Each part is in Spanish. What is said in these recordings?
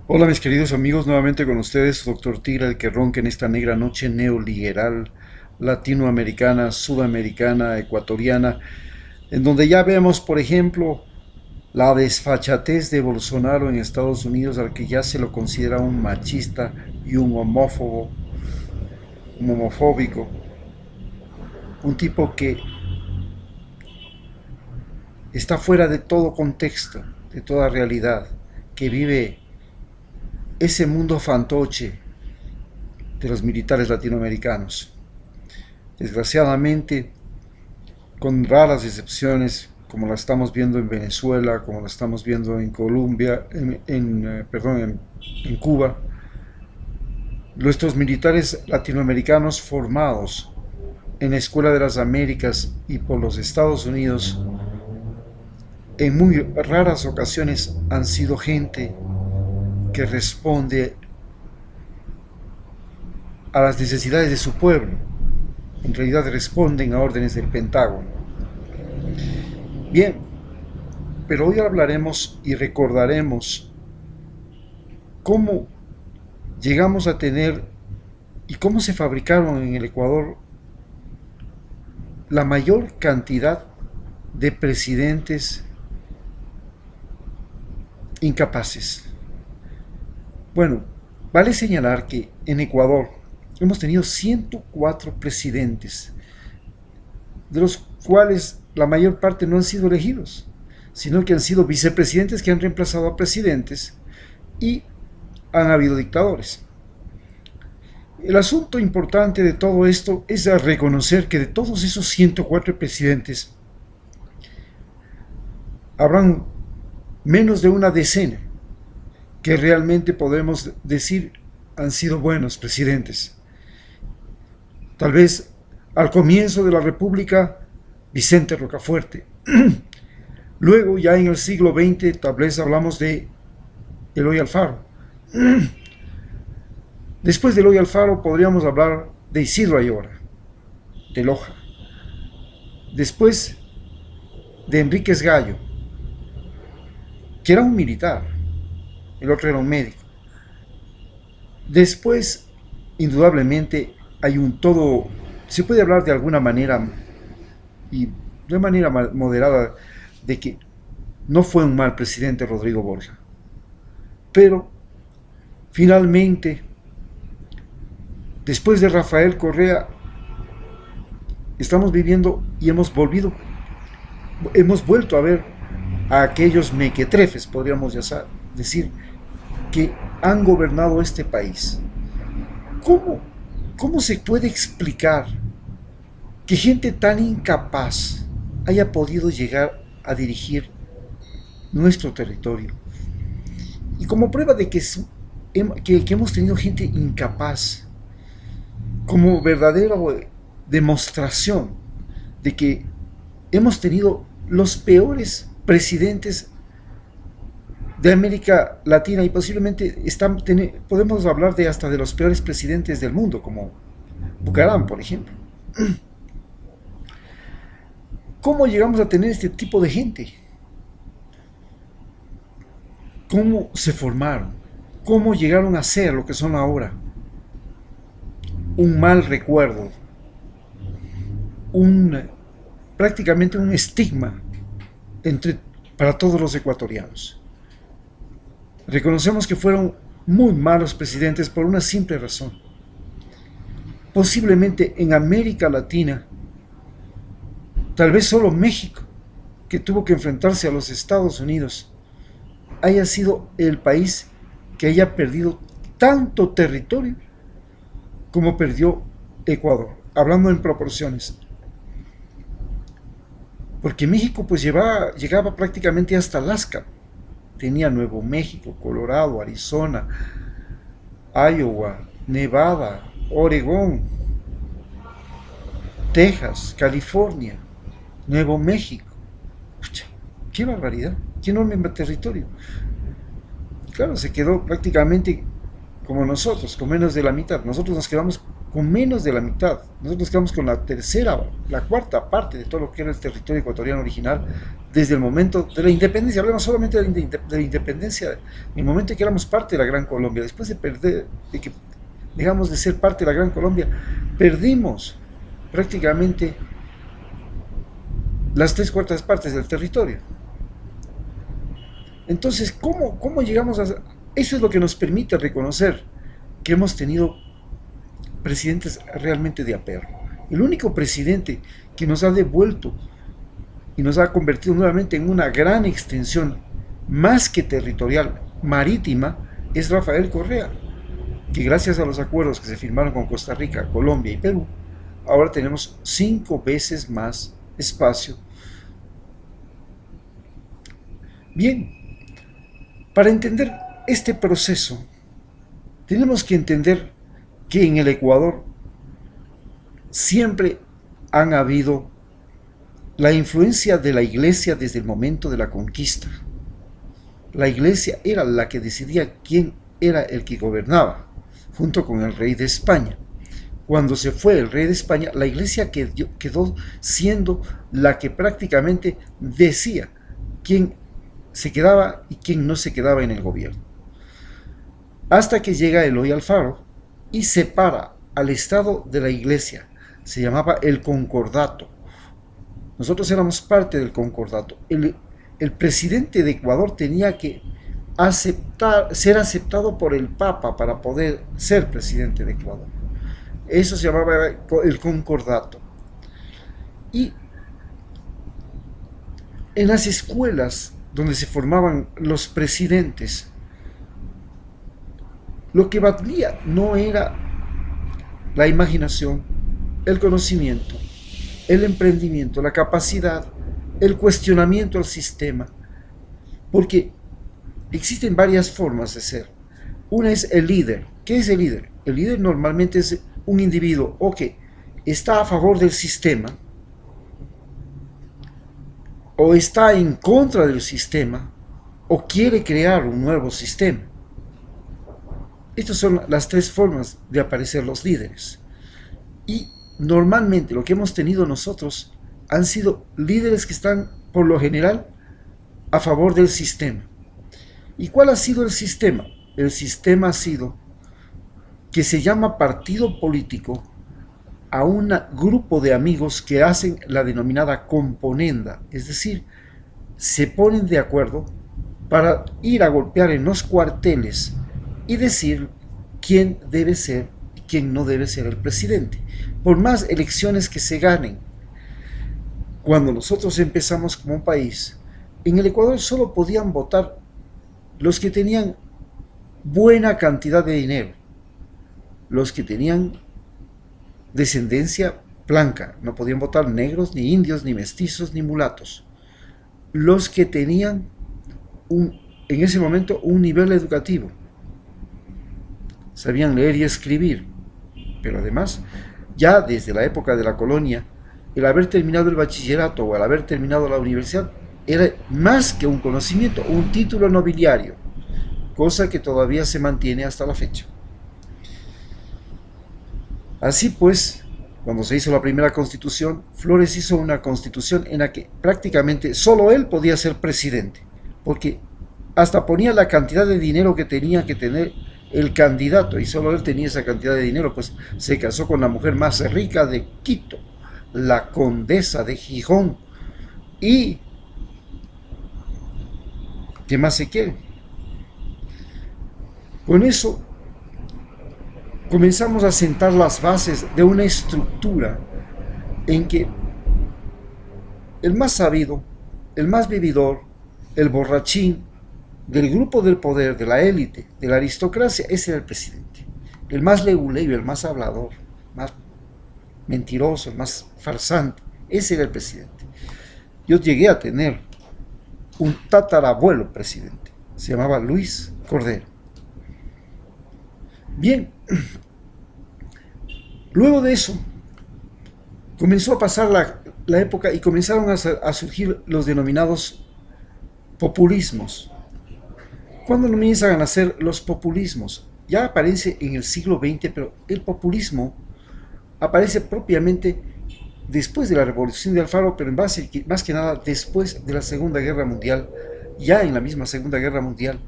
Hola mis queridos amigos, nuevamente con ustedes, Doctor Tigre, el que ronca en esta negra noche neoliberal, latinoamericana, sudamericana, ecuatoriana, en donde ya vemos, por ejemplo, la desfachatez de Bolsonaro en Estados Unidos, al que ya se lo considera un machista y un homófobo, un homofóbico, un tipo que está fuera de todo contexto, de toda realidad, que vive ese mundo fantoche de los militares latinoamericanos. Desgraciadamente, con raras excepciones, como la estamos viendo en Venezuela, como la estamos viendo en Colombia, en Cuba, nuestros militares latinoamericanos formados en la Escuela de las Américas y por los Estados Unidos, en muy raras ocasiones han sido gente que responde a las necesidades de su pueblo. En realidad responden a órdenes del Pentágono. Bien, pero hoy hablaremos y recordaremos cómo llegamos a tener y cómo se fabricaron en el Ecuador la mayor cantidad de presidentes incapaces. Bueno, vale señalar que en Ecuador hemos tenido 104 presidentes, de los cuales la mayor parte no han sido elegidos, sino que han sido vicepresidentes que han reemplazado a presidentes y han habido dictadores. El asunto importante de todo esto es reconocer que de todos esos 104 presidentes habrán menos de una decena que realmente podemos decir han sido buenos presidentes. Tal vez al comienzo de la República, Vicente Rocafuerte. Luego, ya en el siglo XX, tal vez hablamos de Eloy Alfaro. Después de Eloy Alfaro podríamos hablar de Isidro Ayora, de Loja. Después de Enríquez Gallo, que era un militar, el otro era un médico. Después, indudablemente, hay un todo, se puede hablar de alguna manera, y de manera moderada, de que no fue un mal presidente Rodrigo Borja. Pero, finalmente, después de Rafael Correa, estamos viviendo y hemos vuelto a ver a aquellos mequetrefes, podríamos decir, que han gobernado este país. ¿Cómo, ¿Cómo se puede explicar que gente tan incapaz haya podido llegar a dirigir nuestro territorio? Y como prueba de que hemos tenido gente incapaz, como verdadera demostración de que hemos tenido los peores presidentes de América Latina y posiblemente podemos hablar de hasta de los peores presidentes del mundo, como Bucaram, por ejemplo. ¿Cómo llegamos a tener este tipo de gente? ¿Cómo se formaron? ¿Cómo llegaron a ser lo que son ahora? Un mal recuerdo, un, prácticamente un estigma entre, para todos los ecuatorianos. Reconocemos que fueron muy malos presidentes por una simple razón. Posiblemente en América Latina, tal vez solo México, que tuvo que enfrentarse a los Estados Unidos, haya sido el país que haya perdido tanto territorio como perdió Ecuador, hablando en proporciones. Porque México pues llegaba prácticamente hasta Alaska. Tenía Nuevo México, Colorado, Arizona, Iowa, Nevada, Oregón, Texas, California, Nuevo México. Pucha, qué barbaridad, qué enorme territorio. Claro, se quedó prácticamente como nosotros, con menos de la mitad. Nosotros nos quedamos con menos de la mitad. Nosotros quedamos con la tercera, la cuarta parte de todo lo que era el territorio ecuatoriano original desde el momento de la independencia. Hablamos solamente de la independencia, en el momento en que éramos parte de la Gran Colombia. Después de perder, de que dejamos de ser parte de la Gran Colombia, perdimos prácticamente las tres cuartas partes del territorio. Entonces, ¿cómo llegamos a...? Eso es lo que nos permite reconocer que hemos tenido presidentes realmente de aperro. El único presidente que nos ha devuelto y nos ha convertido nuevamente en una gran extensión, más que territorial, marítima, es Rafael Correa, que gracias a los acuerdos que se firmaron con Costa Rica, Colombia y Perú, ahora tenemos 5 veces más espacio. Bien, para entender este proceso, tenemos que entender que en el Ecuador siempre han habido la influencia de la iglesia desde el momento de la conquista. La iglesia era la que decidía quién era el que gobernaba, junto con el rey de España. Cuando se fue el rey de España, la iglesia quedó siendo la que prácticamente decía quién se quedaba y quién no se quedaba en el gobierno. Hasta que llega Eloy Alfaro y separa al Estado de la iglesia. Se llamaba el concordato. Nosotros éramos parte del concordato. El presidente de Ecuador tenía que ser aceptado por el Papa para poder ser presidente de Ecuador. Eso se llamaba el concordato. Y en las escuelas donde se formaban los presidentes, lo que valía no era la imaginación, el conocimiento, el emprendimiento, la capacidad, el cuestionamiento al sistema, porque existen varias formas de ser. Una es el líder. ¿Qué es el líder? El líder normalmente es un individuo o que está a favor del sistema o está en contra del sistema o quiere crear un nuevo sistema. Estas son las tres formas de aparecer los líderes. Y normalmente lo que hemos tenido nosotros han sido líderes que están, por lo general, a favor del sistema. ¿Y cuál ha sido el sistema? El sistema ha sido que se llama partido político a un grupo de amigos que hacen la denominada componenda, es decir, se ponen de acuerdo para ir a golpear en los cuarteles y decir quién debe ser y quién no debe ser el presidente, por más elecciones que se ganen. Cuando nosotros empezamos como un país, en el Ecuador solo podían votar los que tenían buena cantidad de dinero, los que tenían descendencia blanca, no podían votar negros, ni indios, ni mestizos, ni mulatos, los que tenían en ese momento un nivel educativo, sabían leer y escribir, pero además, ya desde la época de la colonia, el haber terminado el bachillerato o el haber terminado la universidad era más que un conocimiento, un título nobiliario, cosa que todavía se mantiene hasta la fecha. Así pues, cuando se hizo la primera constitución, Flores hizo una constitución en la que prácticamente solo él podía ser presidente, porque hasta ponía la cantidad de dinero que tenía que tener el candidato, y solo él tenía esa cantidad de dinero, pues se casó con la mujer más rica de Quito, la condesa de Gijón, y ¿qué más se quiere? Con eso comenzamos a sentar las bases de una estructura en que el más sabido, el más vividor, el borrachín del grupo del poder, de la élite, de la aristocracia, ese era el presidente. El más leguleyo, el más hablador, más mentiroso, el más farsante, ese era el presidente. Yo llegué a tener un tatarabuelo presidente, se llamaba Luis Cordero. Bien, luego de eso comenzó a pasar la época y comenzaron a surgir los denominados populismos. ¿Cuándo comienzan a nacer los populismos? Ya aparece en el siglo XX, pero el populismo aparece propiamente después de la Revolución de Alfaro, pero más que nada después de la Segunda Guerra Mundial, ya en la misma Segunda Guerra Mundial,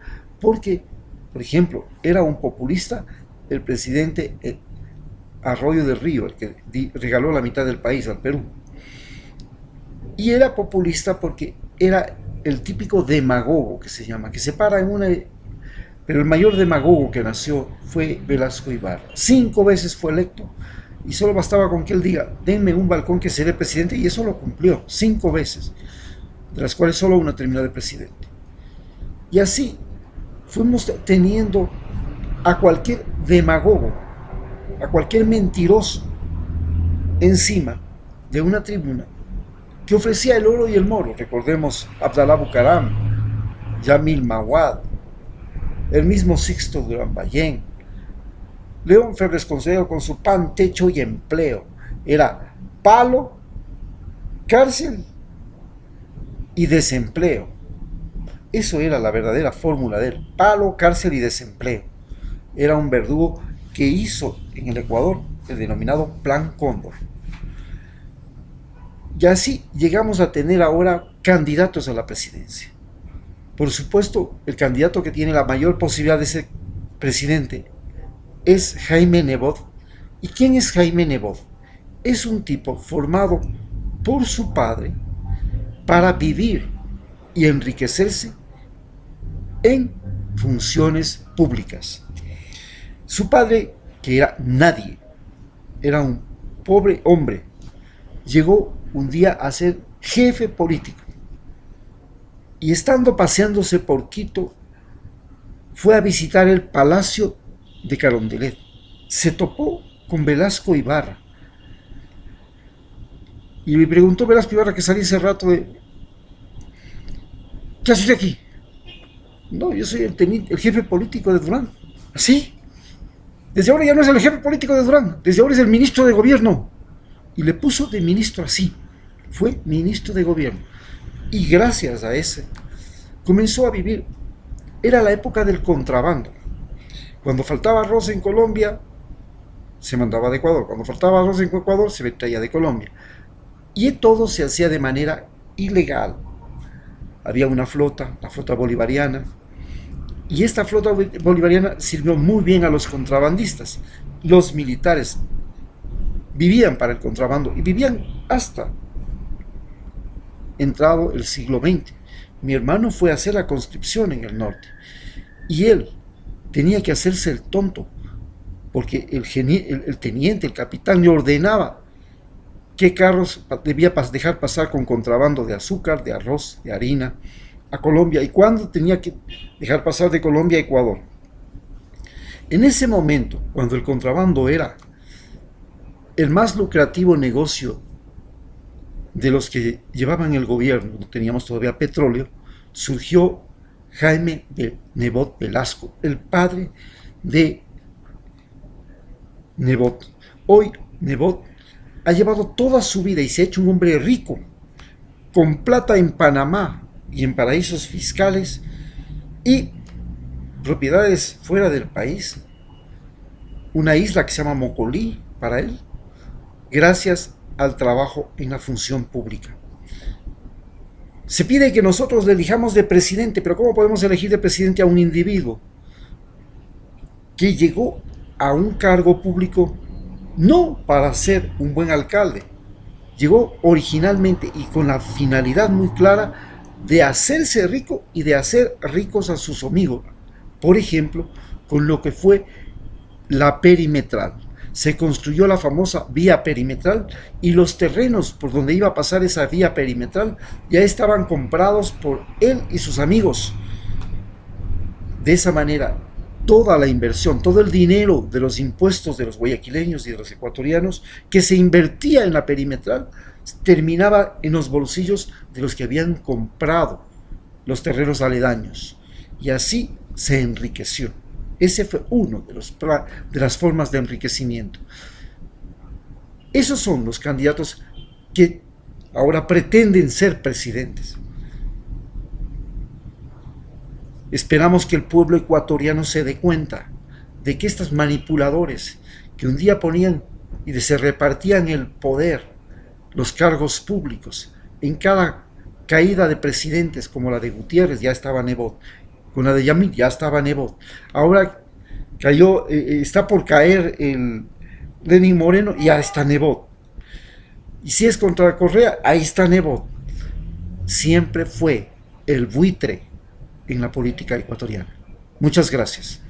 porque, por ejemplo, era un populista el presidente Arroyo del Río, el que regaló la mitad del país al Perú. Y era populista porque era el típico demagogo que se llama, que se para en una... Pero el mayor demagogo que nació fue Velasco Ibarra. 5 veces fue electo y solo bastaba con que él diga, denme un balcón que seré presidente, y eso lo cumplió 5 veces, de las cuales solo una terminó de presidente. Y así fuimos teniendo a cualquier demagogo, a cualquier mentiroso encima de una tribuna que ofrecía el oro y el moro. Recordemos Abdalá Bucaram, Yamil Mawad, el mismo Sixto Durán Ballén, León Febres Consejo con su pan, techo y empleo. Era palo, cárcel y desempleo. Eso era la verdadera fórmula de él: palo, cárcel y desempleo. Era un verdugo que hizo en el Ecuador el denominado Plan Cóndor. Y así llegamos a tener ahora candidatos a la presidencia. Por supuesto, el candidato que tiene la mayor posibilidad de ser presidente es Jaime Nebot. ¿Y quién es Jaime Nebot? Es un tipo formado por su padre para vivir y enriquecerse en funciones públicas. Su padre, que era nadie, era un pobre hombre, llegó un día a ser jefe político. Y estando paseándose por Quito, fue a visitar el Palacio de Carondelet. Se topó con Velasco Ibarra. Y le preguntó Velasco Ibarra, que salía ese rato, ¿qué hace usted aquí? No, yo soy el jefe político de Durán. ¿Así? Desde ahora ya no es el jefe político de Durán, desde ahora es el ministro de gobierno. Y le puso de ministro así. Fue ministro de gobierno. Y gracias a ese comenzó a vivir. Era la época del contrabando. Cuando faltaba arroz en Colombia, se mandaba de Ecuador. Cuando faltaba arroz en Ecuador, se traía de Colombia. Y todo se hacía de manera ilegal. Había una flota, la flota bolivariana, y esta flota bolivariana sirvió muy bien a los contrabandistas. Los militares vivían para el contrabando y vivían hasta entrado el siglo XX. Mi hermano fue a hacer la conscripción en el norte y él tenía que hacerse el tonto porque el teniente, el capitán, le ordenaba qué carros debía dejar pasar con contrabando de azúcar, de arroz, de harina a Colombia y cuándo tenía que dejar pasar de Colombia a Ecuador. En ese momento, cuando el contrabando era el más lucrativo negocio de los que llevaban el gobierno, no teníamos todavía petróleo, surgió Jaime Nebot Velasco, el padre de Nebot. Hoy Nebot ha llevado toda su vida y se ha hecho un hombre rico, con plata en Panamá y en paraísos fiscales y propiedades fuera del país. Una isla que se llama Mocolí para él, gracias al trabajo en la función pública. Se pide que nosotros le elijamos de presidente, pero ¿cómo podemos elegir de presidente a un individuo que llegó a un cargo público no para ser un buen alcalde? Llegó originalmente y con la finalidad muy clara de hacerse rico y de hacer ricos a sus amigos. Por ejemplo, con lo que fue la perimetral. Se construyó la famosa vía perimetral y los terrenos por donde iba a pasar esa vía perimetral ya estaban comprados por él y sus amigos. De esa manera, toda la inversión, todo el dinero de los impuestos de los guayaquileños y de los ecuatorianos que se invertía en la perimetral terminaba en los bolsillos de los que habían comprado los terrenos aledaños. Y así se enriqueció. Ese fue uno de las formas de enriquecimiento. Esos son los candidatos que ahora pretenden ser presidentes. Esperamos que el pueblo ecuatoriano se dé cuenta de que estos manipuladores que un día ponían y se repartían el poder, los cargos públicos. En cada caída de presidentes, como la de Gutiérrez, ya estaba Nebot, con la de Yamil ya estaba Nebot. Ahora cayó, está por caer el Lenín Moreno, ya está Nebot. Y si es contra Correa, ahí está Nebot. Siempre fue el buitre en la política ecuatoriana. Muchas gracias.